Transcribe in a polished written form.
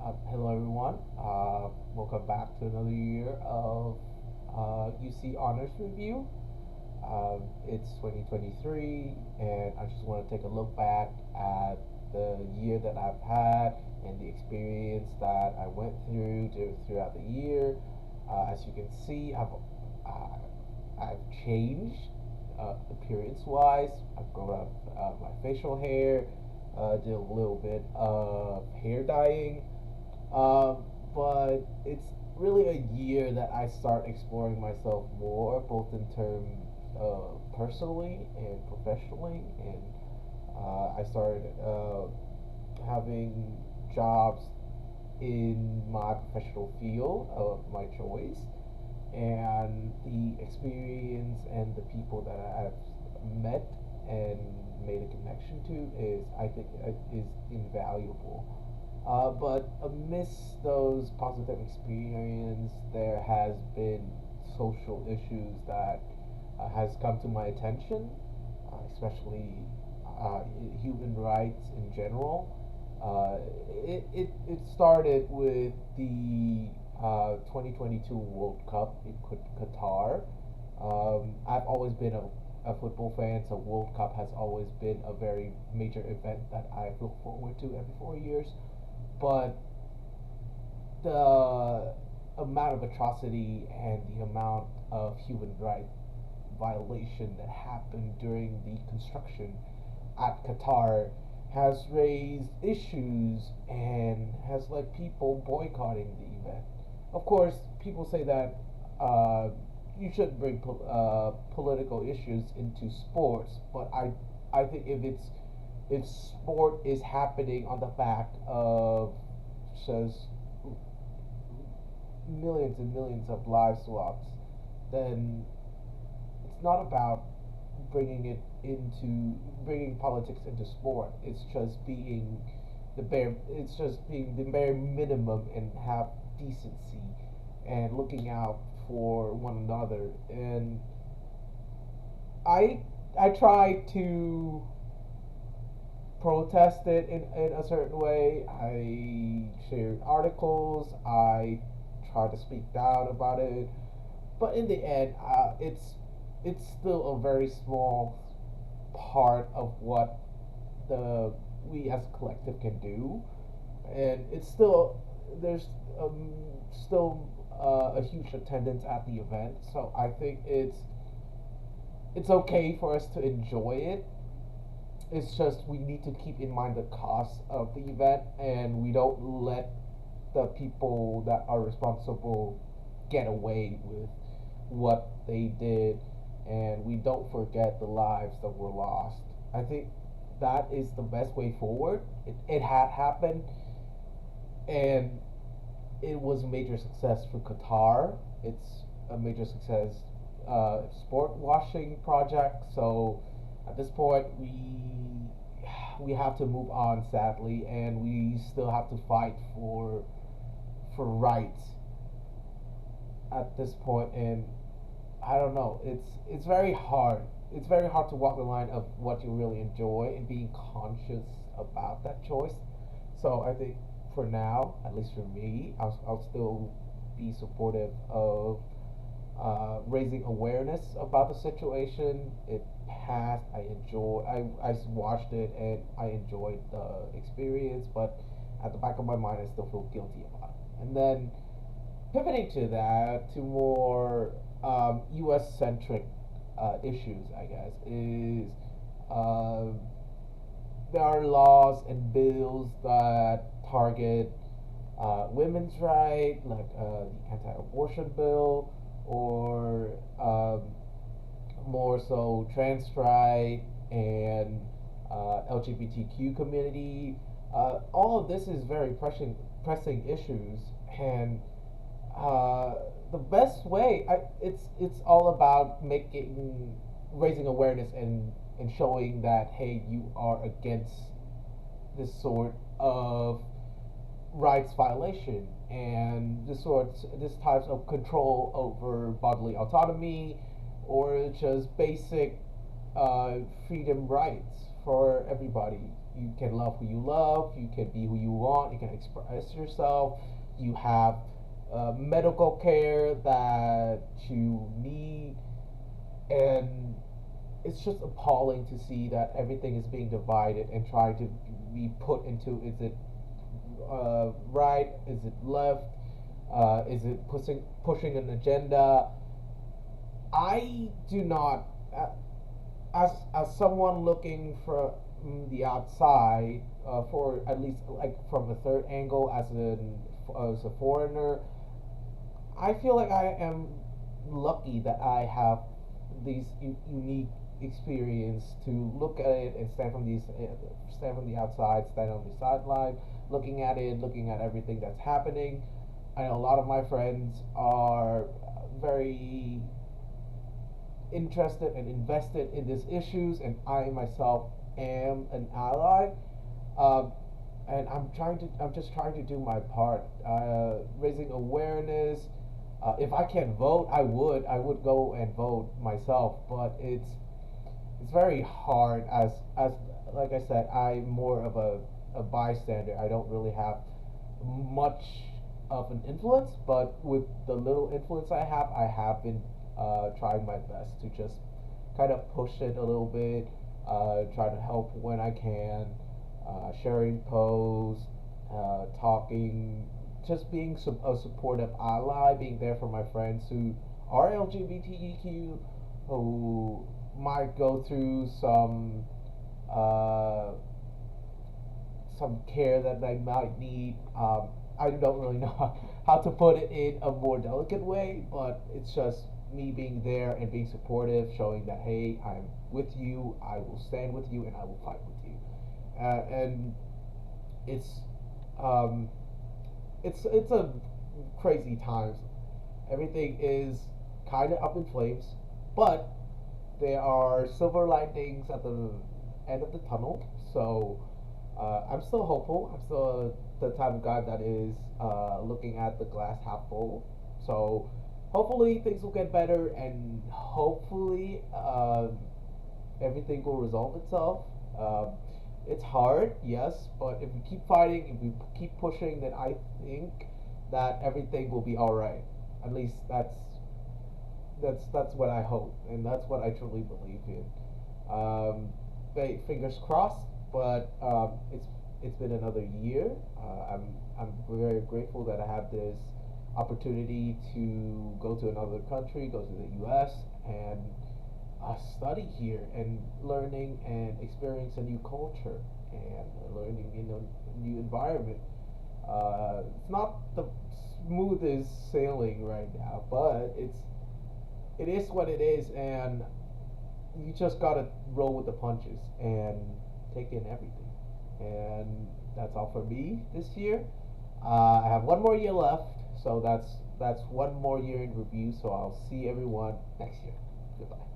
Hello, everyone. Welcome back to another year of UC Honors Review. It's 2023, and I just want to take a look back at the year that I've had and the experience that I went throughout the year. As you can see, I've changed appearance-wise. I've grown up my facial hair, did a little bit of hair dyeing. Um, but it's really a year that I start exploring myself more, both in terms personally and professionally. And I started having jobs in my professional field of my choice. And the experience and the people that I've met and made a connection to is, I think, is invaluable. But amidst those positive experience, there has been social issues that has come to my attention, especially human rights in general. It started with the 2022 World Cup in Qatar. I've always been a football fan, so World Cup has always been a very major event that I look forward to every 4 years. But the amount of atrocity and the amount of human rights violation that happened during the construction at Qatar has raised issues and has led people boycotting the event. Of course, people say that you shouldn't bring political issues into sports, but I think if sport is happening on the back of just millions and millions of lives lost, then it's not about bringing politics into sport. It's just being the bare minimum and have decency and looking out for one another. And I I try to protest it in a certain way. I shared articles. I try to speak out about it. But in the end, it's still a very small part of what the we as a collective can do, and it's still there's still a huge attendance at the event. So I think it's okay for us to enjoy it. It's just we need to keep in mind the cost of the event, and we don't let the people that are responsible get away with what they did, and we don't forget the lives that were lost. I think that is the best way forward. It had happened, and it was a major success for Qatar. It's a major success sport washing project. So at this point, we have to move on, sadly, and we still have to fight for rights at this point. And I don't know. It's very hard. It's very hard to walk the line of what you really enjoy and being conscious about that choice. So I think for now, at least for me, I'll still be supportive of raising awareness about the situation. It passed. I watched it and I enjoyed the experience, but at the back of my mind, I still feel guilty about it. And then pivoting to that to more U.S. centric issues, I guess, is uh, there are laws and bills that target women's rights, like the anti-abortion bill, or more so trans right and LGBTQ community. All of this is very pressing issues, and uh, the best way it's all about making raising awareness and showing that hey, you are against this sort of rights violation and this types of control over bodily autonomy or just basic freedom rights for everybody. You can love who you love. You can be who you want. You can express yourself. You have medical care that you need, and it's just appalling to see that everything is being divided and trying to be put into, is it right, is it left, is it pushing an agenda. I do not, as someone looking from the outside, for at least like from a third angle, as a foreigner, I feel like I am lucky that I have these unique experience to look at it and stand from the outside, stand on the sideline, looking at it, looking at everything that's happening. I know a lot of my friends are very interested and invested in these issues, and I myself am an ally. Um, and I'm just trying to do my part, raising awareness. If I can vote, I would go and vote myself, but it's very hard, as like I said, I'm more of a bystander. I don't really have much of an influence, but with the little influence I have been trying my best to just kind of push it a little bit, try to help when I can, sharing posts, talking, just being a supportive ally, being there for my friends who are LGBTQ, who might go through uh, some care that they might need. I don't really know how to put it in a more delicate way, but it's just me being there and being supportive, showing that hey, I'm with you, I will stand with you, and I will fight with you. And it's um, it's a crazy times. Everything is kind of up in flames, but there are silver linings at the end of the tunnel. So I'm still hopeful. I'm still the type of guy that is looking at the glass half full. So hopefully things will get better, and hopefully everything will resolve itself. Um, it's hard, yes, but if we keep fighting, if we keep pushing, then I think that everything will be all right. At least that's what I hope, and that's what I truly believe in. Um, Fingers crossed, but it's been another year. I'm very grateful that I have this opportunity to go to another country, go to the U.S. and study here and learning and experience a new culture and learning in a new environment. It's not the smoothest sailing right now, but it is what it is, and you just gotta roll with the punches and take in everything. And that's all for me this year. I have one more year left, so that's one more year in review. So I'll see everyone next year. Goodbye.